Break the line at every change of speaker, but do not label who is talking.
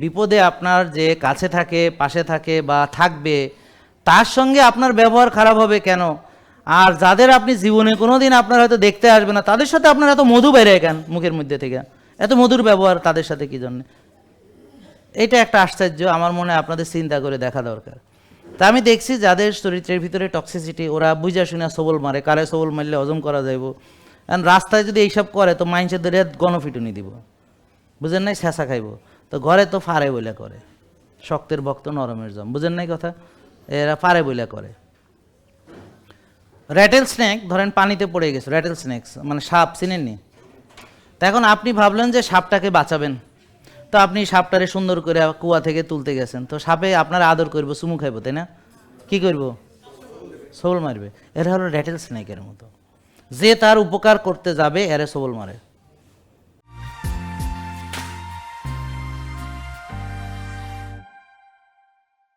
বিপদে আপনার যে কাছে থাকে, পাশে থাকে বা থাকবে, তার সঙ্গে আপনার ব্যবহার খারাপ হবে কেন? আর যাদের আপনি জীবনে কোনোদিন আপনার হয়তো দেখতে আসবে না, তাদের সাথে আপনার এত মধু বেড়ে কেন মুখের মধ্যে থেকে? এত মধুর ব্যবহার তাদের সাথে কি জন্য? এটা একটা আশ্চর্য, আমার মনে হয় আপনাদের চিন্তা করে দেখা দরকার। তা আমি দেখছি যাদের চরিত্রের ভিতরে টক্সিসিটি, ওরা বুঝা শুনে সবল মারে, কারে সবল মারলে হজম করা যাইব। কারণ রাস্তায় যদি এইসব করে তো মাইন্সের ধরে গণফিটুনি দিব, বুঝেন নাই, শেষা খাইব। তো ঘরে তো ফারে বইলা করে, শক্তের ভক্ত নরমের জম, বুঝেন নাই কথা, এরা ফারে বইলা করে। র্যাটেল স্নেক ধরেন পানিতে পড়ে গেছে, র্যাটেল স্নেকস মানে সাপ, চিনেননি? তা এখন আপনি ভাবলেন যে সাপটাকে বাঁচাবেন, তো আপনি সাপটারে সুন্দর করে কুয়া থেকে তুলতে গেছেন, তো সাপে আপনার আদর করবো, চুমু খাইব, তাই না? কি করব? সবল মারবে। এরা হলো র্যাটেল স্নেকের মতো, যে তার উপকার করতে যাবে এরা সবল মারে।